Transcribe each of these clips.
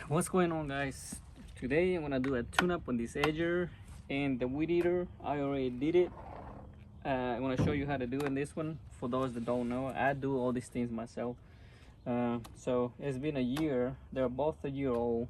What's going on, guys? Today I'm gonna do a tune-up on this edger and the weed eater. I already did it. I'm gonna show you how to do in this one. For those that don't know, I do all these things myself. So it's been a year. They're both a year old.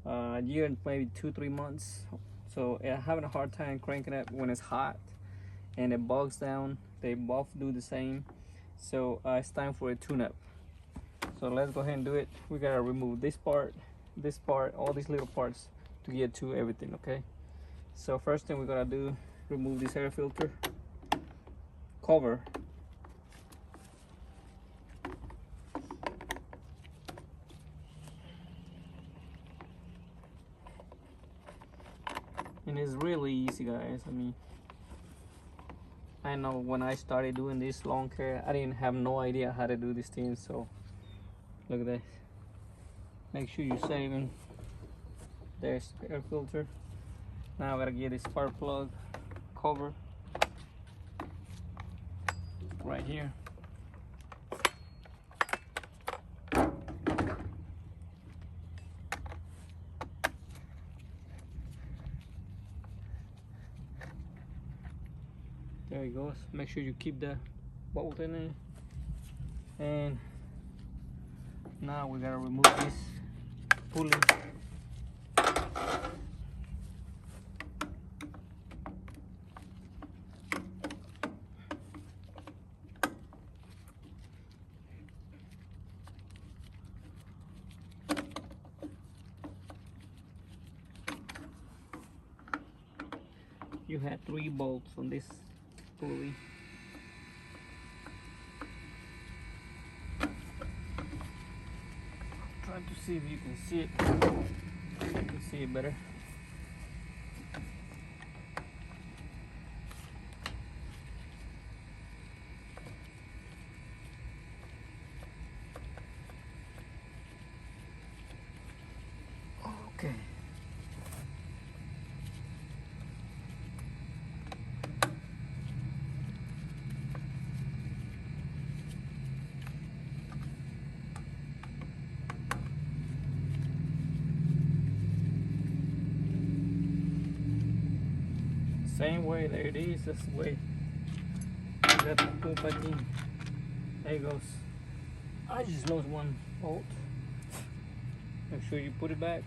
A year and maybe 2-3 months. So I'm having a hard time cranking it when it's hot and it bogs down. They both do the same. So it's time for a tune-up. So let's go ahead and do it. We gotta remove this part, all these little parts to get to everything, okay? So first thing we're gonna do, remove this air filter cover. And it's really easy, guys. I mean, I know when I started doing this lawn care, I didn't have no idea how to do these things. So look at this. Make sure you're saving. There's the air filter. Now I gotta get this spark plug cover right here. There it goes. Make sure you keep the bolt in it. And now we gotta remove this pulley. You had 3 bolts on this pulley. Trying to see if you can see it. You can see it better. Okay. Same way, there it is, that's the way. You got to pull back in. There it goes. I just lost one bolt. Make sure you put it back.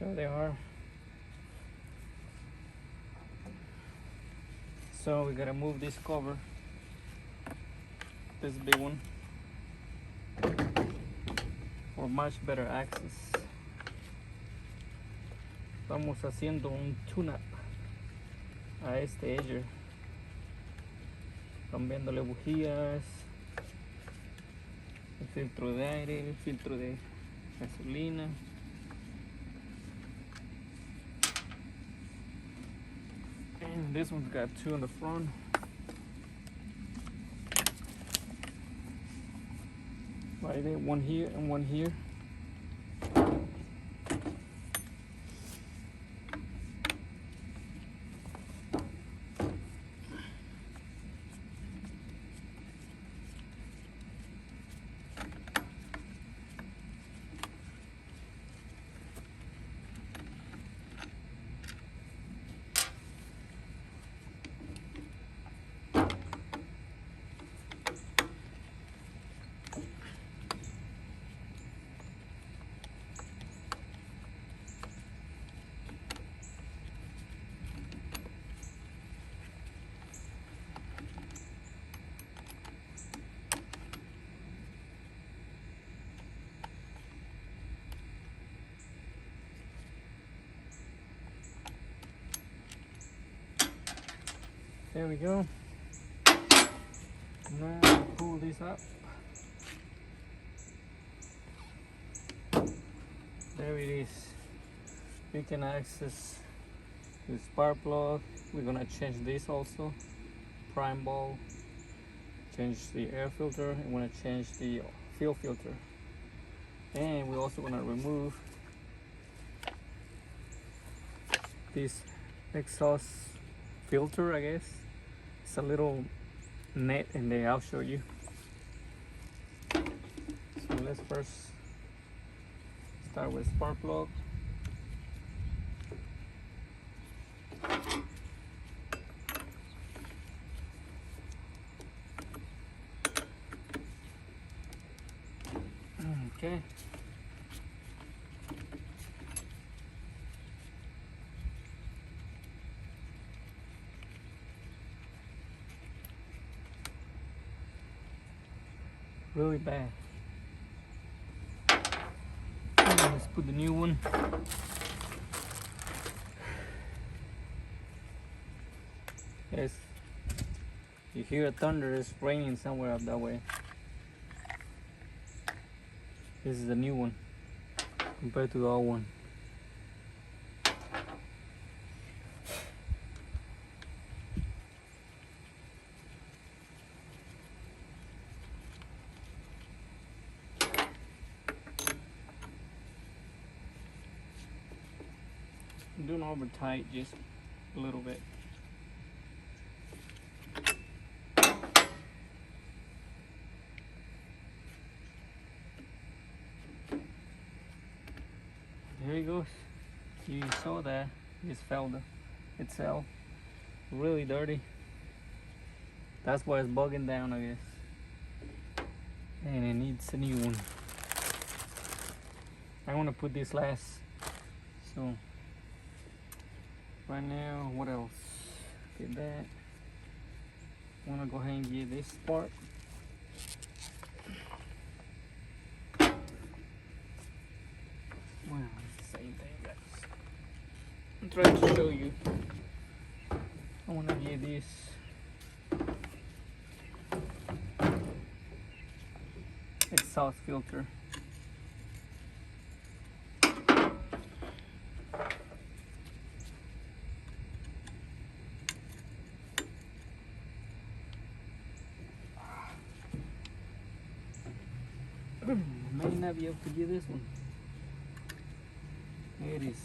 There they are. So we gotta move this cover. This big one. For much better access. Estamos haciendo un tune-up a este edger, cambiándole bujías, el filtro de aire, el filtro de gasolina. And this one's got 2 on the front. Right there, 1 here and 1 here. There we go. Now pull this up. There it is. We can access the spark plug. We're gonna change this also. Prime bulb. Change the air filter. And we're gonna change the fuel filter. And we're also gonna remove this exhaust filter, I guess. It's a little net in there, I'll show you. let's first start with spark plug. Okay. Really bad. Let's put the new one. Yes. You hear a thunder, it's raining somewhere up that way. This is the new one compared to the old one. I'm doing over tight, just a little bit. There he goes. You saw that. Just fell itself. Really dirty. That's why it's bugging down, I guess. And it needs a new one. I want to put this last. So right now, what else? Get that. I want to go ahead and get this spark. Well, it's the same thing, guys. I'm trying to show you. I want to get this. Exhaust filter. May not be able to get this one. There it is.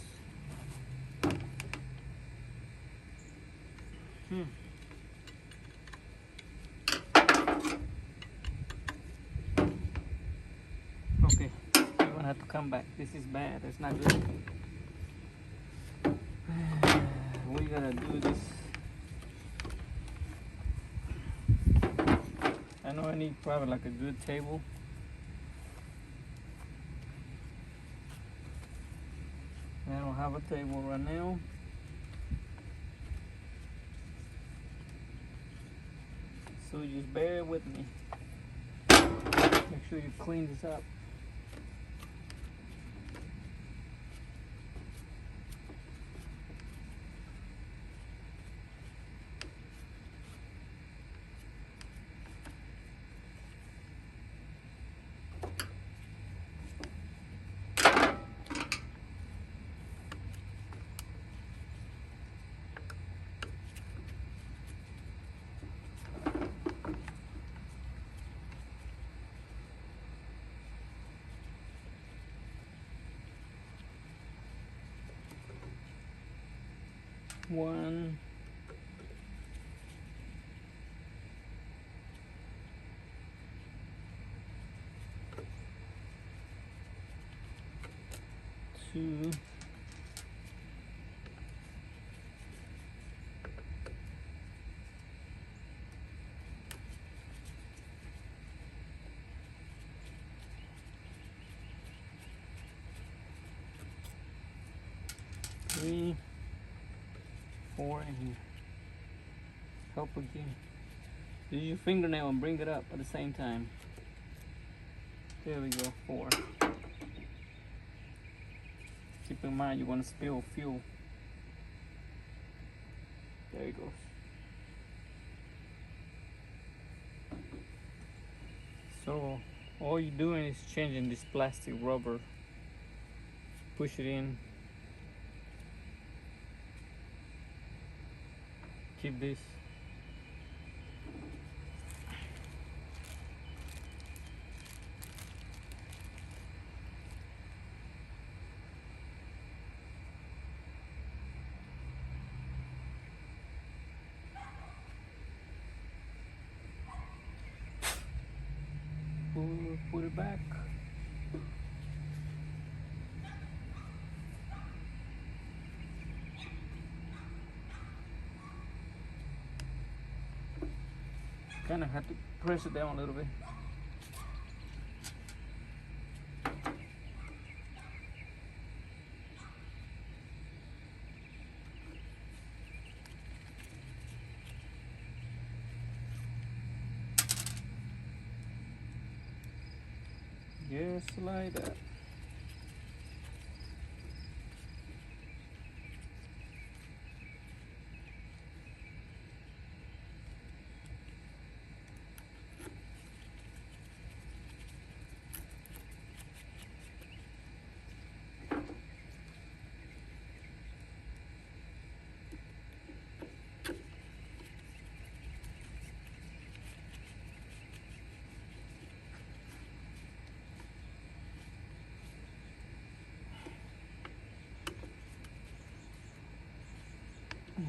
Okay, you're gonna have to come back. This is bad. It's not good. We gotta do this. I know I need probably like a good table. I don't have a table right now. So just bear with me. Make sure you clean this up. One, two, three, four, and here. Help again. Use your fingernail and bring it up at the same time. There we go, 4. Keep in mind you want to spill fuel. There it goes. So all you're doing is changing this plastic rubber. Push it in. Keep this. Put it back. Kind of have to press it down a little bit. Just like that.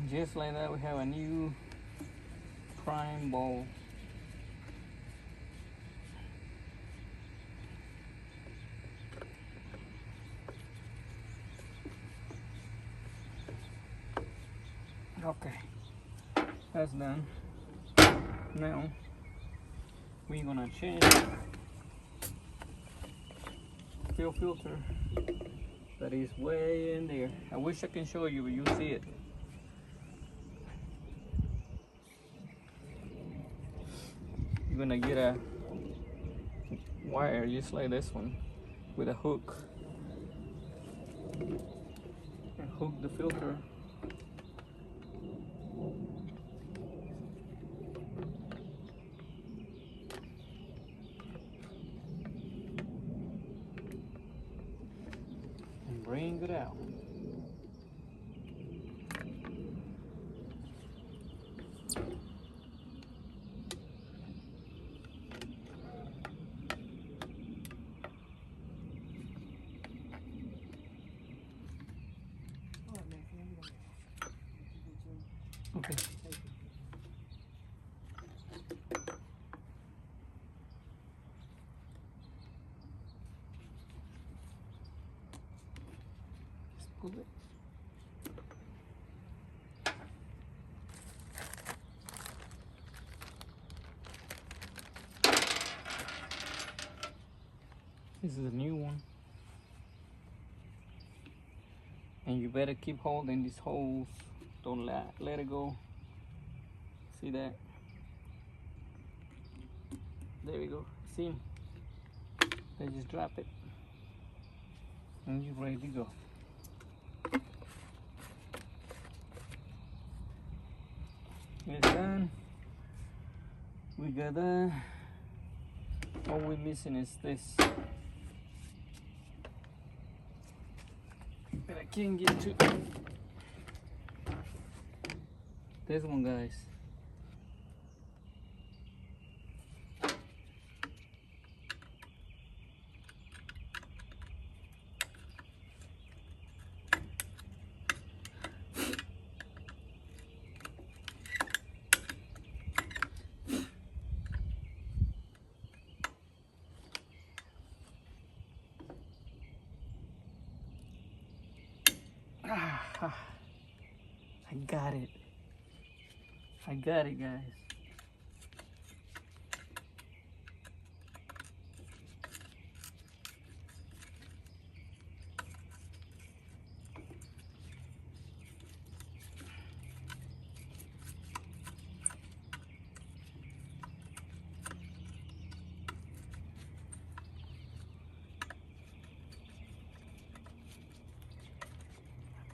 Just like that, we have a new prime bowl. Okay, that's done. Now we're gonna change fuel filter that is way in there. I wish I can show you, but you see it. You're gonna get a wire just like this one with a hook and hook the filter. And bring it out. Okay. Just pull it. This is a new one. And you better keep holding these holes. Don't let it go. See that? There we go. See? They just drop it. And you're ready to go. It's done. We got that. All we're missing is this. But I can't get to this one, guys. I got it. I got it, guys.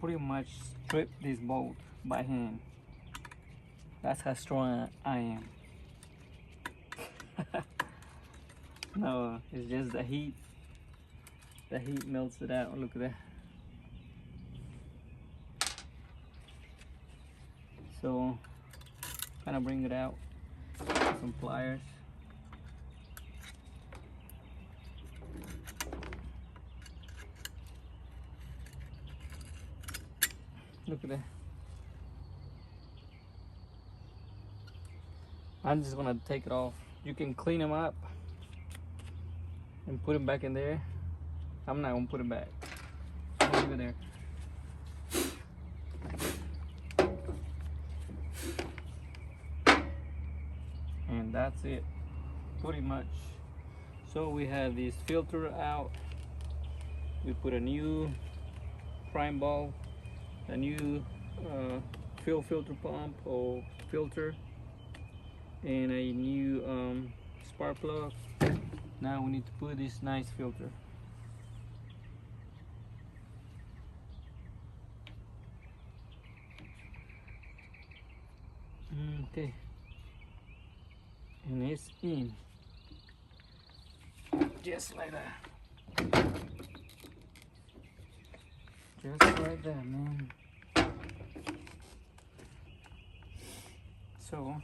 Pretty much strip this bolt by hand. That's how strong I am. No, it's just the heat. The heat melts it out. Look at that. So, kind of bring it out with some pliers. Look at that. I'm just gonna take it off. You can clean them up and put them back in there. I'm not gonna put it back. I'll leave it there. And that's it, pretty much. So we have this filter out. We put a new prime bulb, a new fuel filter pump or filter, and a new spark plug. Now we need to put this nice filter. Okay, and it's in, just like that. Just like that, man. So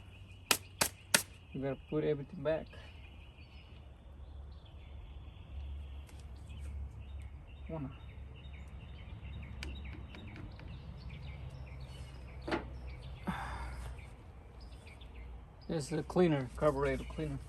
you gotta put everything back. This is a cleaner, carburetor cleaner.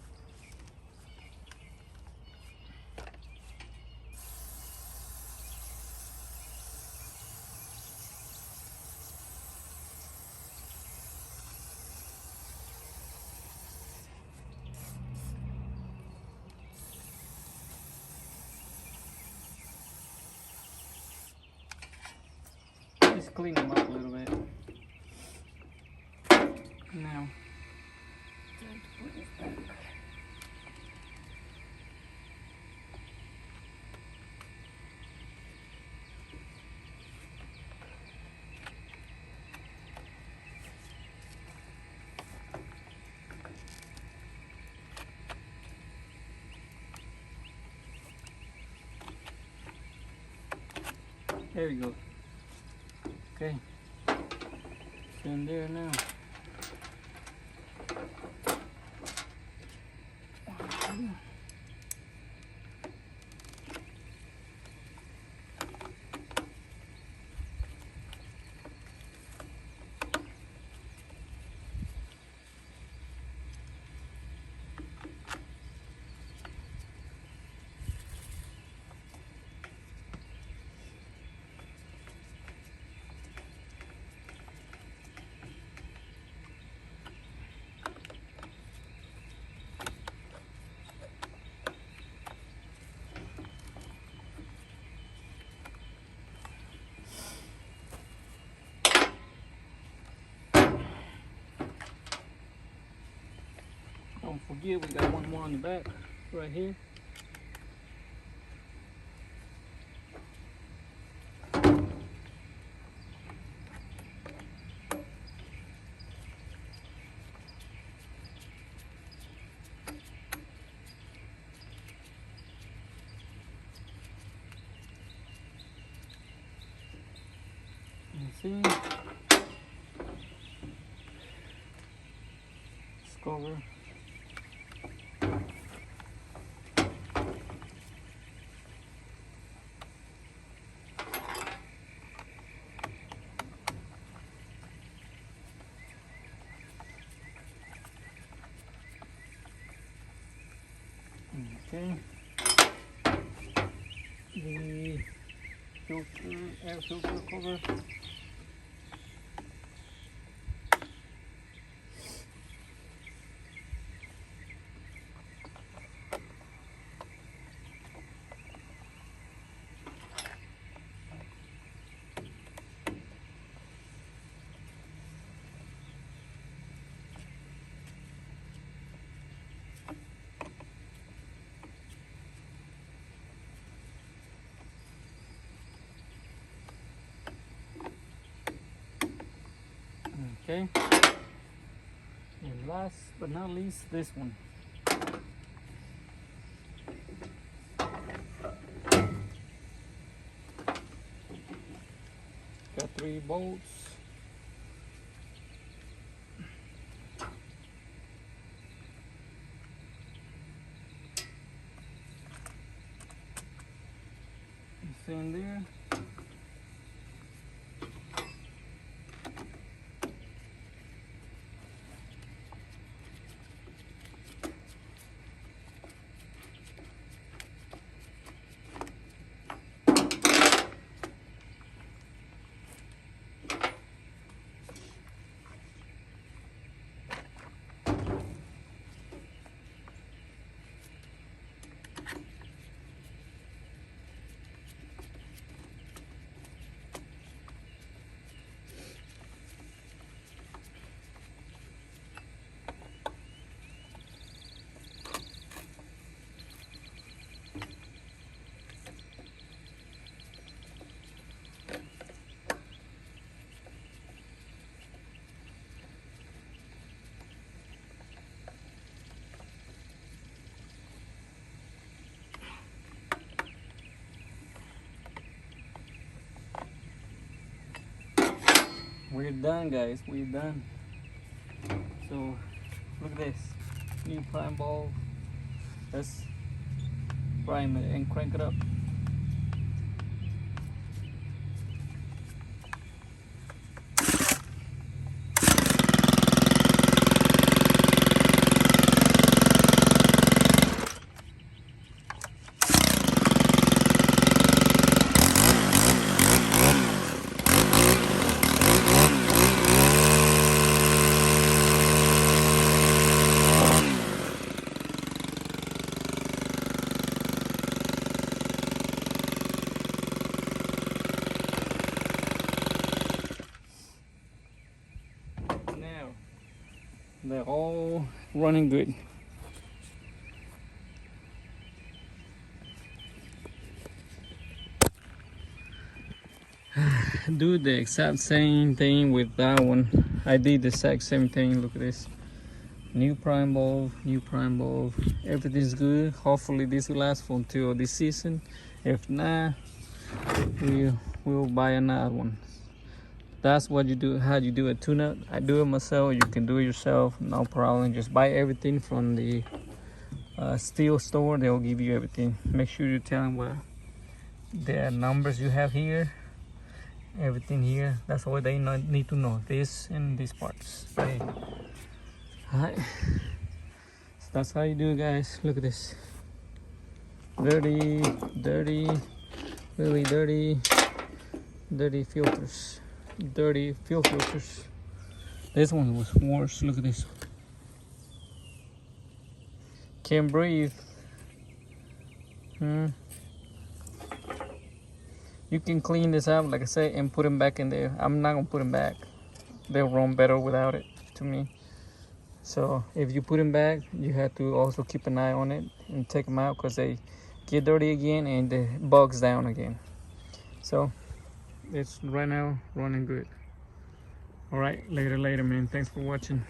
Just clean them up a little bit. Now, time to put this back. There we go. Okay, it's in there now. Don't forget, we got one more on the back, right here. You see? Let's go over. Okay. The filter, air filter cover. Okay, and last but not least, this one. Got 3 bolts. It's in there. We're done, guys. We're done. So look at this new prime bulb. Let's prime it and crank it up. They're all running good. Do the exact same thing with that one. I did the exact same thing. Look at this. New prime bulb, new prime bulb. Everything's good. Hopefully this will last for until this season. If not, we'll buy another one. That's what you do, how you do a tune-up. I do it myself. You can do it yourself, no problem. Just buy everything from the Stihl store. They'll give you everything. Make sure you tell them what the numbers you have here, everything here. That's all they need to know, this and these parts. Okay. All right, so that's how you do it, guys. Look at this. Dirty, really dirty filters. Dirty fuel filters. This one was worse. Look at this. Can't breathe. You can clean this out, like I said, and put them back in there. I'm not gonna put them back. They'll run better without it, to me. So if you put them back, you have to also keep an eye on it and take them out, because they get dirty again and the bugs down again. So it's right now running good. All right, later man, thanks for watching.